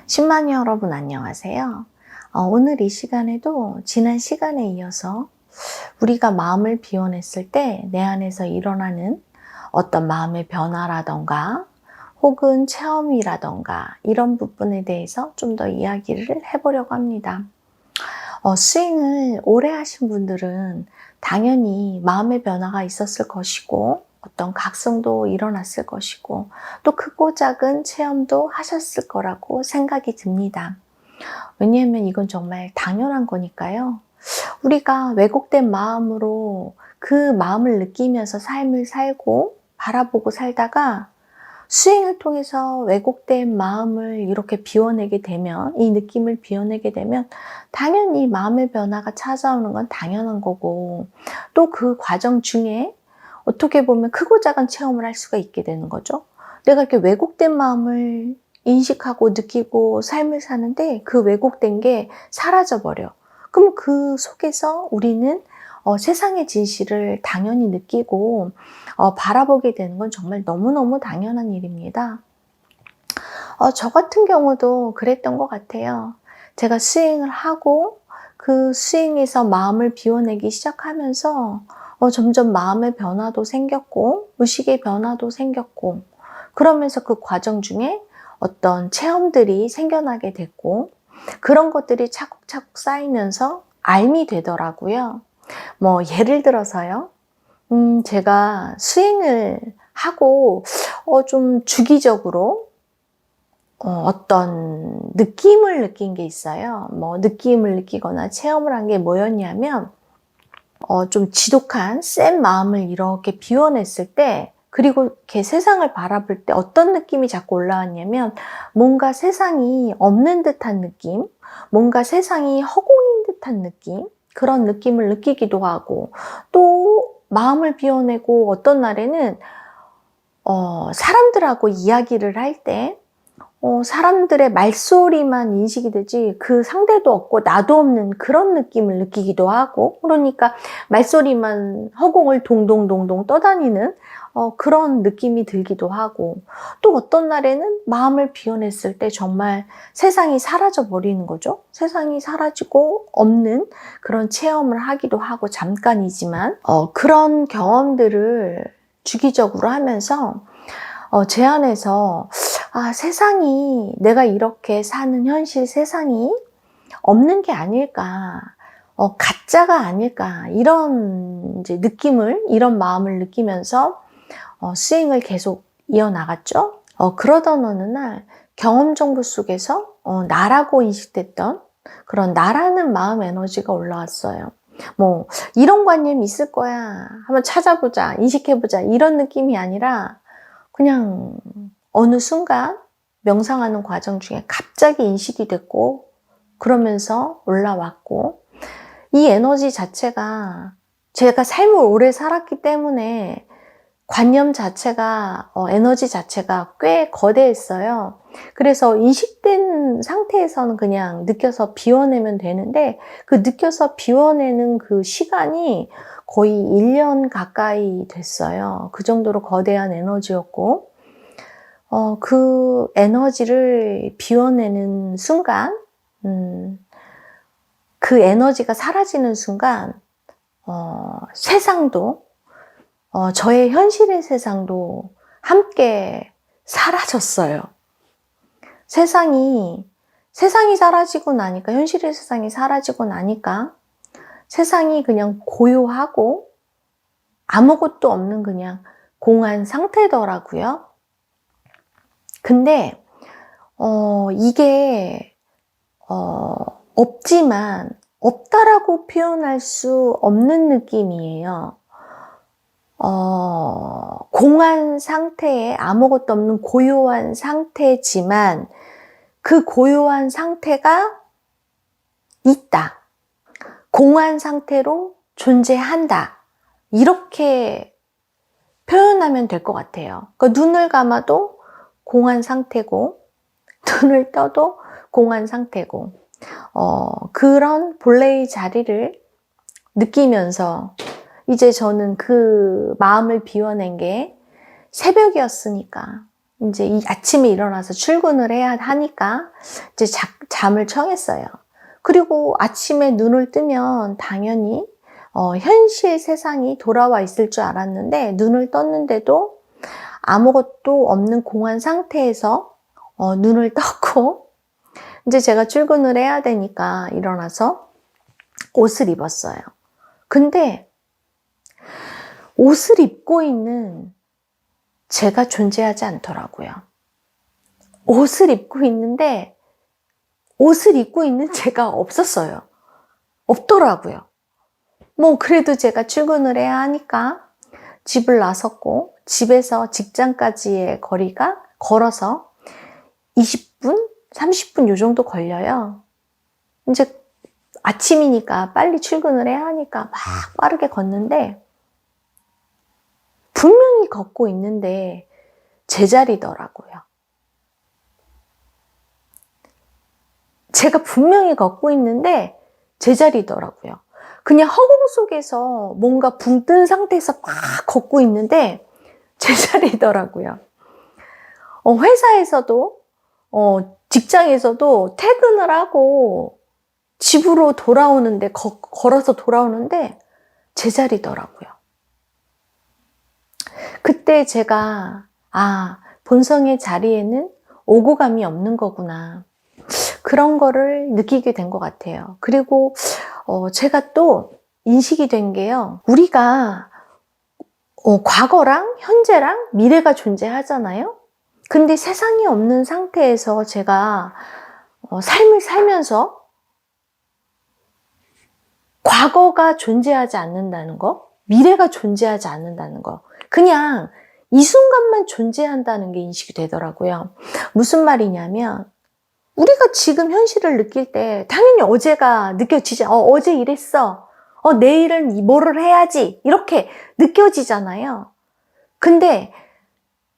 10만이 여러분 안녕하세요. 오늘 이 시간에도 지난 시간에 이어서 우리가 마음을 비워냈을 때 내 안에서 일어나는 어떤 마음의 변화라던가 혹은 체험이라던가 이런 부분에 대해서 좀 더 이야기를 해보려고 합니다. 스윙을 오래 하신 분들은 당연히 마음의 변화가 있었을 것이고 어떤 각성도 일어났을 것이고 또 크고 작은 체험도 하셨을 거라고 생각이 듭니다. 왜냐하면 이건 정말 당연한 거니까요. 우리가 왜곡된 마음으로 그 마음을 느끼면서 삶을 살고 바라보고 살다가 수행을 통해서 왜곡된 마음을 이렇게 비워내게 되면, 이 느낌을 비워내게 되면 당연히 마음의 변화가 찾아오는 건 당연한 거고, 또 그 과정 중에 어떻게 보면 크고 작은 체험을 할 수가 있게 되는 거죠. 내가 이렇게 왜곡된 마음을 인식하고 느끼고 삶을 사는데 그 왜곡된 게 사라져버려. 그럼 그 속에서 우리는 세상의 진실을 당연히 느끼고 바라보게 되는 건 정말 너무너무 당연한 일입니다. 저 같은 경우도 그랬던 것 같아요. 제가 수행을 하고 그 수행에서 마음을 비워내기 시작하면서 점점 마음의 변화도 생겼고 의식의 변화도 생겼고 그러면서 그 과정 중에 어떤 체험들이 생겨나게 됐고 그런 것들이 차곡차곡 쌓이면서 알미 되더라고요. 예를 들어서요. 제가 수행을 하고 좀 주기적으로 어떤 느낌을 느낀 게 있어요. 느낌을 느끼거나 체험을 한 게 뭐였냐면 좀 지독한 센 마음을 이렇게 비워냈을 때 그리고 이렇게 세상을 바라볼 때 어떤 느낌이 자꾸 올라왔냐면 뭔가 세상이 없는 듯한 느낌, 뭔가 세상이 허공인 듯한 느낌, 그런 느낌을 느끼기도 하고 또 마음을 비워내고 어떤 날에는 사람들하고 이야기를 할 때 사람들의 말소리만 인식이 되지 그 상대도 없고 나도 없는 그런 느낌을 느끼기도 하고 그러니까 말소리만 허공을 동동동동 떠다니는 그런 느낌이 들기도 하고 또 어떤 날에는 마음을 비워냈을 때 정말 세상이 사라져 버리는 거죠. 세상이 사라지고 없는 그런 체험을 하기도 하고 잠깐이지만 그런 경험들을 주기적으로 하면서 제 안에서 세상이 내가 이렇게 사는 현실 세상이 없는 게 아닐까, 가짜가 아닐까 이런 이제 느낌을 이런 마음을 느끼면서 수행을 계속 이어나갔죠. 그러던 어느 날 경험 정보 속에서 나라고 인식됐던 그런 나라는 마음 에너지가 올라왔어요. 이런 관념이 있을 거야. 한번 찾아보자, 인식해보자 이런 느낌이 아니라 그냥 어느 순간 명상하는 과정 중에 갑자기 인식이 됐고 그러면서 올라왔고 이 에너지 자체가 제가 삶을 오래 살았기 때문에 관념 자체가 에너지 자체가 꽤 거대했어요. 그래서 인식된 상태에서는 그냥 느껴서 비워내면 되는데 그 느껴서 비워내는 그 시간이 거의 1년 가까이 됐어요. 그 정도로 거대한 에너지였고 그 에너지를 비워내는 순간 그 에너지가 사라지는 순간 세상도 저의 현실의 세상도 함께 사라졌어요. 세상이 사라지고 나니까 현실의 세상이 사라지고 나니까 세상이 그냥 고요하고 아무것도 없는 그냥 공한 상태더라고요. 근데 이게 없지만 없다라고 표현할 수 없는 느낌이에요. 공한 상태에 아무것도 없는 고요한 상태지만 그 고요한 상태가 있다. 공한 상태로 존재한다. 이렇게 표현하면 될 것 같아요. 그러니까 눈을 감아도 공한 상태고 눈을 떠도 공한 상태고 그런 본래의 자리를 느끼면서 이제 저는 그 마음을 비워낸 게 새벽이었으니까 이제 이 아침에 일어나서 출근을 해야 하니까 이제 잠을 청했어요. 그리고 아침에 눈을 뜨면 당연히 현실 세상이 돌아와 있을 줄 알았는데 눈을 떴는데도 아무것도 없는 공한 상태에서 눈을 떴고 이제 제가 출근을 해야 되니까 일어나서 옷을 입었어요. 근데 옷을 입고 있는 제가 존재하지 않더라고요. 옷을 입고 있는데 옷을 입고 있는 제가 없었어요. 없더라고요. 뭐 그래도 제가 출근을 해야 하니까 집을 나섰고 집에서 직장까지의 거리가 걸어서 20분? 30분 요 정도 걸려요. 이제 아침이니까 빨리 출근을 해야 하니까 막 빠르게 걷는데 분명히 걷고 있는데 제자리더라고요. 제가 분명히 걷고 있는데 제자리더라고요. 그냥 허공 속에서 뭔가 붕 뜬 상태에서 막 걷고 있는데 제자리더라고요. 회사에서도 직장에서도 퇴근을 하고 집으로 돌아오는데 걸어서 돌아오는데 제자리더라고요. 그때 제가 본성의 자리에는 오고 감이 없는 거구나. 그런 거를 느끼게 된 것 같아요. 그리고 제가 또 인식이 된 게요. 우리가 과거랑 현재랑 미래가 존재하잖아요. 근데 세상이 없는 상태에서 제가 삶을 살면서 과거가 존재하지 않는다는 거, 미래가 존재하지 않는다는 거, 그냥 이 순간만 존재한다는 게 인식이 되더라고요. 무슨 말이냐면 우리가 지금 현실을 느낄 때 당연히 어제가 느껴지죠. 어제 이랬어. 내일은 뭐를 해야지. 이렇게 느껴지잖아요. 근데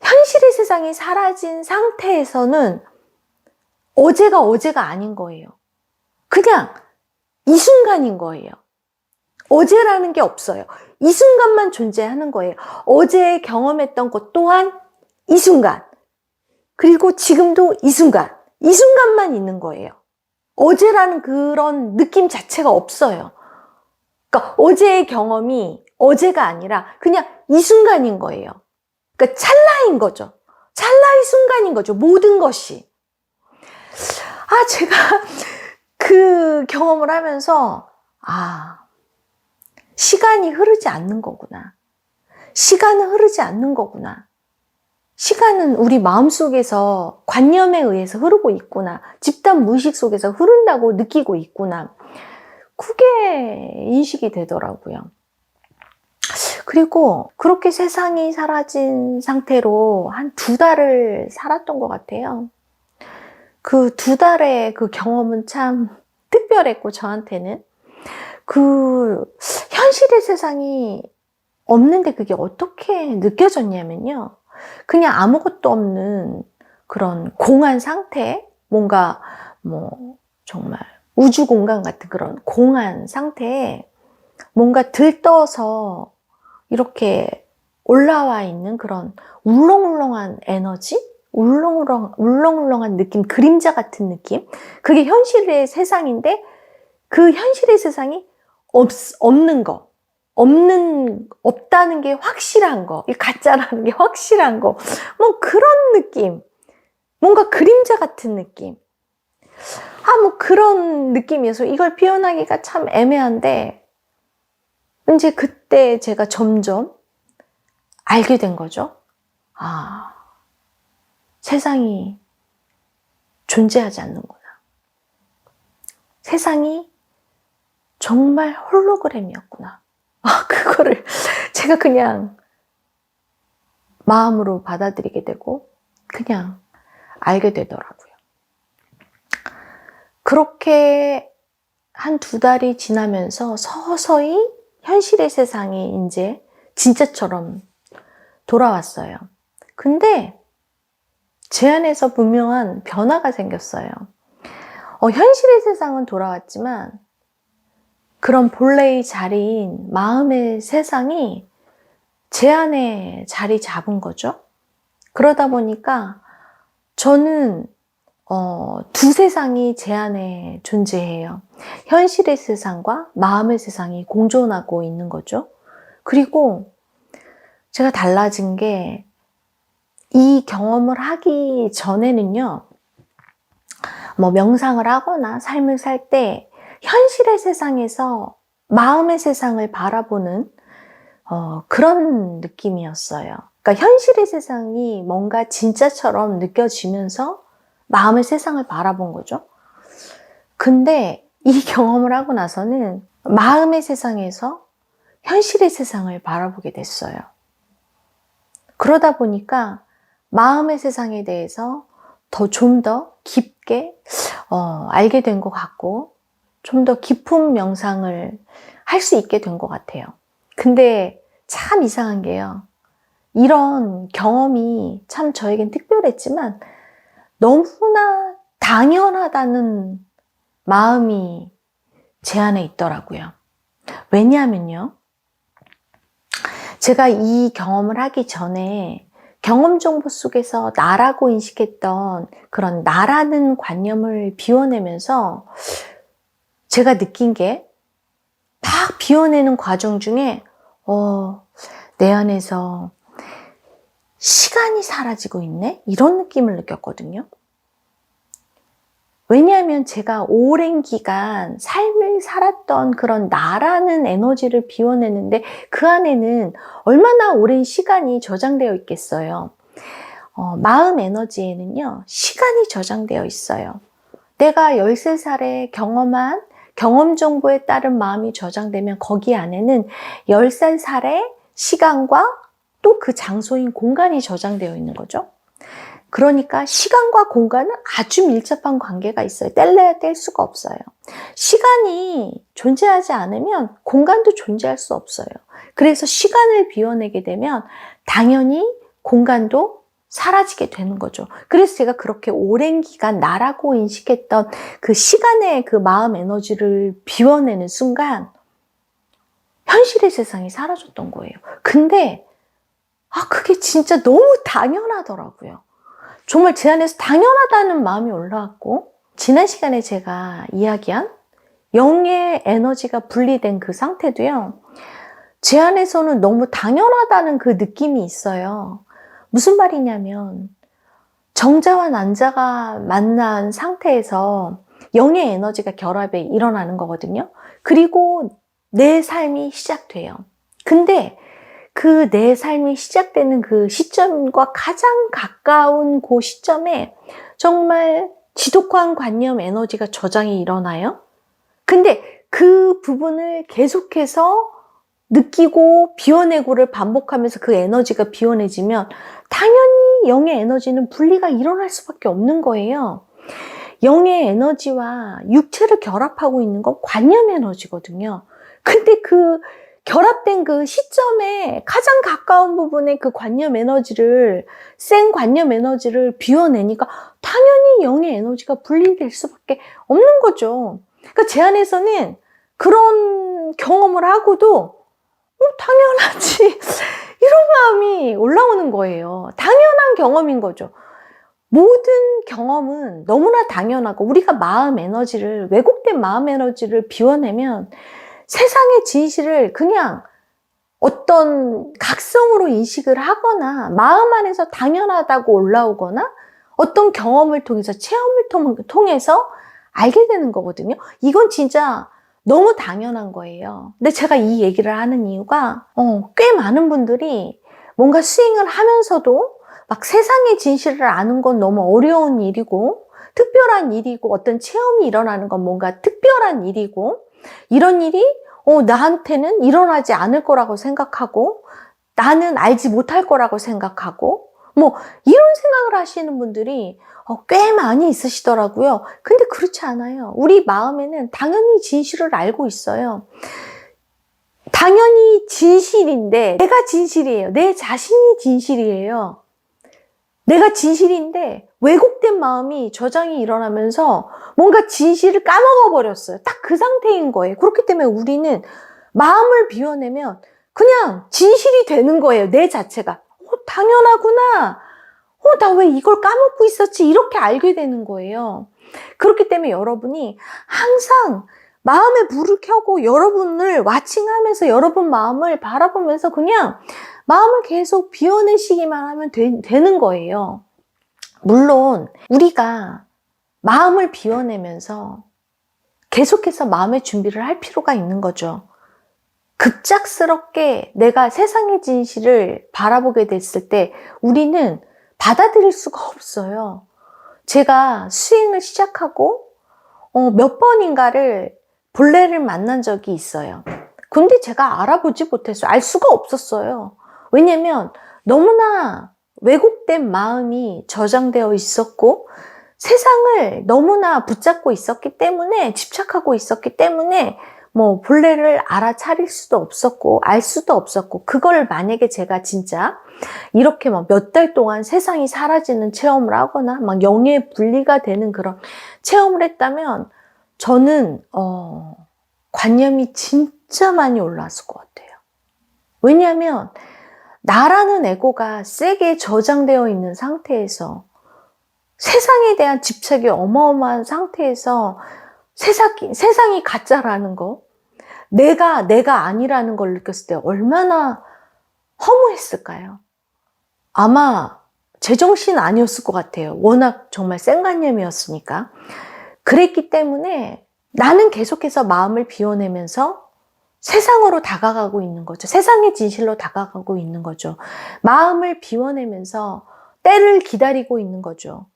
현실의 세상이 사라진 상태에서는 어제가 아닌 거예요. 그냥 이 순간인 거예요. 어제라는 게 없어요. 이 순간만 존재하는 거예요. 어제 경험했던 것 또한 이 순간. 그리고 지금도 이 순간. 이 순간만 있는 거예요. 어제라는 그런 느낌 자체가 없어요. 그러니까 어제의 경험이 어제가 아니라 그냥 이 순간인 거예요. 그러니까 찰나인 거죠. 찰나의 순간인 거죠. 모든 것이. 제가 그 경험을 하면서 시간이 흐르지 않는 거구나. 시간은 흐르지 않는 거구나. 시간은 우리 마음속에서 관념에 의해서 흐르고 있구나. 집단 무의식 속에서 흐른다고 느끼고 있구나. 그게 인식이 되더라고요. 그리고 그렇게 세상이 사라진 상태로 한 2달을 살았던 것 같아요. 그 2달의 그 경험은 참 특별했고 저한테는 그 현실의 세상이 없는데 그게 어떻게 느껴졌냐면요. 그냥 아무것도 없는 그런 공한 상태, 뭔가 정말 우주 공간 같은 그런 공한 상태에 뭔가 들떠서 이렇게 올라와 있는 그런 울렁울렁한 에너지? 울렁울렁한 느낌, 그림자 같은 느낌? 그게 현실의 세상인데 그 현실의 세상이 없는 거. 없다는 게 확실한 거, 이 가짜라는 게 확실한 거, 뭐 그런 느낌, 뭔가 그림자 같은 느낌, 뭐 그런 느낌이어서 이걸 표현하기가 참 애매한데, 이제 그때 제가 점점 알게 된 거죠. 세상이 존재하지 않는구나. 세상이 정말 홀로그램이었구나. 그거를 제가 그냥 마음으로 받아들이게 되고 그냥 알게 되더라고요. 그렇게 한 2달이 지나면서 서서히 현실의 세상이 이제 진짜처럼 돌아왔어요. 근데 제 안에서 분명한 변화가 생겼어요. 현실의 세상은 돌아왔지만 그런 본래의 자리인 마음의 세상이 제 안에 자리 잡은 거죠. 그러다 보니까 저는 두 세상이 제 안에 존재해요. 현실의 세상과 마음의 세상이 공존하고 있는 거죠. 그리고 제가 달라진 게 이 경험을 하기 전에는요, 뭐 명상을 하거나 삶을 살 때 현실의 세상에서 마음의 세상을 바라보는 그런 느낌이었어요. 그러니까 현실의 세상이 뭔가 진짜처럼 느껴지면서 마음의 세상을 바라본 거죠. 근데 이 경험을 하고 나서는 마음의 세상에서 현실의 세상을 바라보게 됐어요. 그러다 보니까 마음의 세상에 대해서 좀 더 깊게 알게 된 것 같고 좀 더 깊은 명상을 할 수 있게 된 것 같아요. 근데 참 이상한 게요. 이런 경험이 참 저에겐 특별했지만 너무나 당연하다는 마음이 제 안에 있더라고요. 왜냐하면요. 제가 이 경험을 하기 전에 경험 정보 속에서 나라고 인식했던 그런 나라는 관념을 비워내면서 제가 느낀 게 막 비워내는 과정 중에 내 안에서 시간이 사라지고 있네? 이런 느낌을 느꼈거든요. 왜냐하면 제가 오랜 기간 삶을 살았던 그런 나라는 에너지를 비워내는데 그 안에는 얼마나 오랜 시간이 저장되어 있겠어요. 마음 에너지에는요, 시간이 저장되어 있어요. 내가 13살에 경험한 경험 정보에 따른 마음이 저장되면 거기 안에는 13살의 시간과 또 그 장소인 공간이 저장되어 있는 거죠. 그러니까 시간과 공간은 아주 밀접한 관계가 있어요. 뗄래야 뗄 수가 없어요. 시간이 존재하지 않으면 공간도 존재할 수 없어요. 그래서 시간을 비워내게 되면 당연히 공간도 사라지게 되는 거죠. 그래서 제가 그렇게 오랜 기간 나라고 인식했던 그 시간의 그 마음 에너지를 비워내는 순간 현실의 세상이 사라졌던 거예요. 근데 그게 진짜 너무 당연하더라고요. 정말 제 안에서 당연하다는 마음이 올라왔고, 지난 시간에 제가 이야기한 영의 에너지가 분리된 그 상태도요, 제 안에서는 너무 당연하다는 그 느낌이 있어요. 무슨 말이냐면 정자와 난자가 만난 상태에서 영의 에너지가 결합에 일어나는 거거든요. 그리고 내 삶이 시작돼요. 근데 그 내 삶이 시작되는 그 시점과 가장 가까운 그 시점에 정말 지독한 관념 에너지가 저장이 일어나요. 근데 그 부분을 계속해서 느끼고 비워내고를 반복하면서 그 에너지가 비워내지면 당연히 영의 에너지는 분리가 일어날 수밖에 없는 거예요. 영의 에너지와 육체를 결합하고 있는 건 관념 에너지거든요. 근데 그 결합된 그 시점에 가장 가까운 부분에 그 관념 에너지를, 센 관념 에너지를 비워내니까 당연히 영의 에너지가 분리될 수밖에 없는 거죠. 그러니까 제 안에서는 그런 경험을 하고도 당연하지. 이런 마음이 올라오는 거예요. 당연한 경험인 거죠. 모든 경험은 너무나 당연하고 우리가 마음 에너지를, 왜곡된 마음 에너지를 비워내면 세상의 진실을 그냥 어떤 각성으로 인식을 하거나 마음 안에서 당연하다고 올라오거나 어떤 경험을 통해서, 체험을 통해서 알게 되는 거거든요. 이건 진짜 너무 당연한 거예요. 근데 제가 이 얘기를 하는 이유가 꽤 많은 분들이 뭔가 스윙을 하면서도 막 세상의 진실을 아는 건 너무 어려운 일이고 특별한 일이고 어떤 체험이 일어나는 건 뭔가 특별한 일이고 이런 일이 나한테는 일어나지 않을 거라고 생각하고 나는 알지 못할 거라고 생각하고 뭐 이런 생각을 하시는 분들이 꽤 많이 있으시더라고요. 근데 그렇지 않아요. 우리 마음에는 당연히 진실을 알고 있어요. 당연히 진실인데 내가 진실이에요. 내 자신이 진실이에요. 내가 진실인데 왜곡된 마음이 저장이 일어나면서 뭔가 진실을 까먹어 버렸어요. 딱 그 상태인 거예요. 그렇기 때문에 우리는 마음을 비워내면 그냥 진실이 되는 거예요. 내 자체가. 당연하구나. 나 왜 이걸 까먹고 있었지? 이렇게 알게 되는 거예요. 그렇기 때문에 여러분이 항상 마음에 불을 켜고 여러분을 와칭하면서 여러분 마음을 바라보면서 그냥 마음을 계속 비워내시기만 하면 되는 거예요. 물론 우리가 마음을 비워내면서 계속해서 마음의 준비를 할 필요가 있는 거죠. 급작스럽게 내가 세상의 진실을 바라보게 됐을 때 우리는 받아들일 수가 없어요. 제가 수행을 시작하고 몇 번인가를 본래를 만난 적이 있어요. 근데 제가 알아보지 못했어요. 알 수가 없었어요. 왜냐면 너무나 왜곡된 마음이 저장되어 있었고 세상을 너무나 붙잡고 있었기 때문에, 집착하고 있었기 때문에 본래를 알아차릴 수도 없었고 알 수도 없었고, 그걸 만약에 제가 진짜 이렇게 몇 달 동안 세상이 사라지는 체험을 하거나 영의 분리가 되는 그런 체험을 했다면 저는 관념이 진짜 많이 올라왔을 것 같아요. 왜냐하면 나라는 에고가 세게 저장되어 있는 상태에서, 세상에 대한 집착이 어마어마한 상태에서 세상이 가짜라는 거, 내가 아니라는 걸 느꼈을 때 얼마나 허무했을까요? 아마 제정신 아니었을 것 같아요. 워낙 정말 생관념이었으니까. 그랬기 때문에 나는 계속해서 마음을 비워내면서 세상으로 다가가고 있는 거죠. 세상의 진실로 다가가고 있는 거죠. 마음을 비워내면서 때를 기다리고 있는 거죠.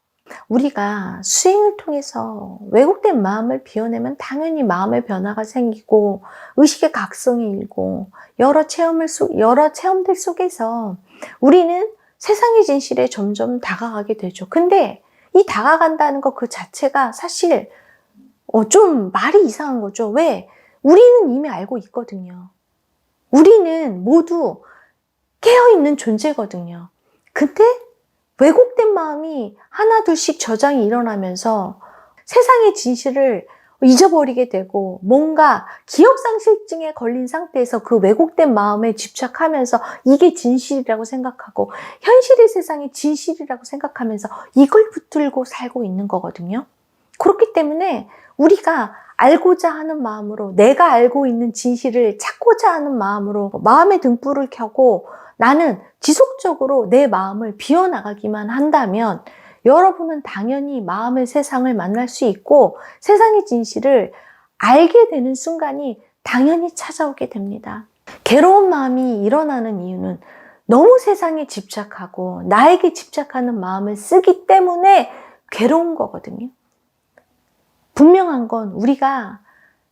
우리가 수행을 통해서 왜곡된 마음을 비워내면 당연히 마음의 변화가 생기고 의식의 각성이 일고 여러 체험들 속에서 우리는 세상의 진실에 점점 다가가게 되죠. 근데 이 다가간다는 것 그 자체가 사실 좀 말이 이상한 거죠. 왜? 우리는 이미 알고 있거든요. 우리는 모두 깨어있는 존재거든요. 근데 왜곡된 마음이 하나둘씩 저장이 일어나면서 세상의 진실을 잊어버리게 되고 뭔가 기억상실증에 걸린 상태에서 그 왜곡된 마음에 집착하면서 이게 진실이라고 생각하고 현실의 세상이 진실이라고 생각하면서 이걸 붙들고 살고 있는 거거든요. 그렇기 때문에 우리가 알고자 하는 마음으로, 내가 알고 있는 진실을 찾고자 하는 마음으로 마음의 등불을 켜고 나는 지속적으로 내 마음을 비워나가기만 한다면 여러분은 당연히 마음의 세상을 만날 수 있고 세상의 진실을 알게 되는 순간이 당연히 찾아오게 됩니다. 괴로운 마음이 일어나는 이유는 너무 세상에 집착하고 나에게 집착하는 마음을 쓰기 때문에 괴로운 거거든요. 분명한 건 우리가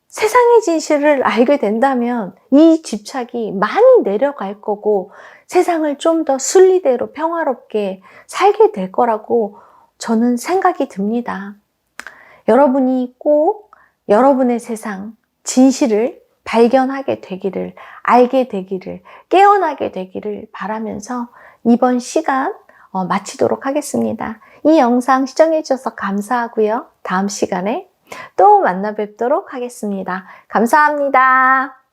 세상의 진실을 알게 된다면 이 집착이 많이 내려갈 거고 세상을 좀 더 순리대로 평화롭게 살게 될 거라고 저는 생각이 듭니다. 여러분이 꼭 여러분의 세상, 진실을 발견하게 되기를, 알게 되기를, 깨어나게 되기를 바라면서 이번 시간 마치도록 하겠습니다. 이 영상 시청해 주셔서 감사하고요. 다음 시간에 또 만나 뵙도록 하겠습니다. 감사합니다.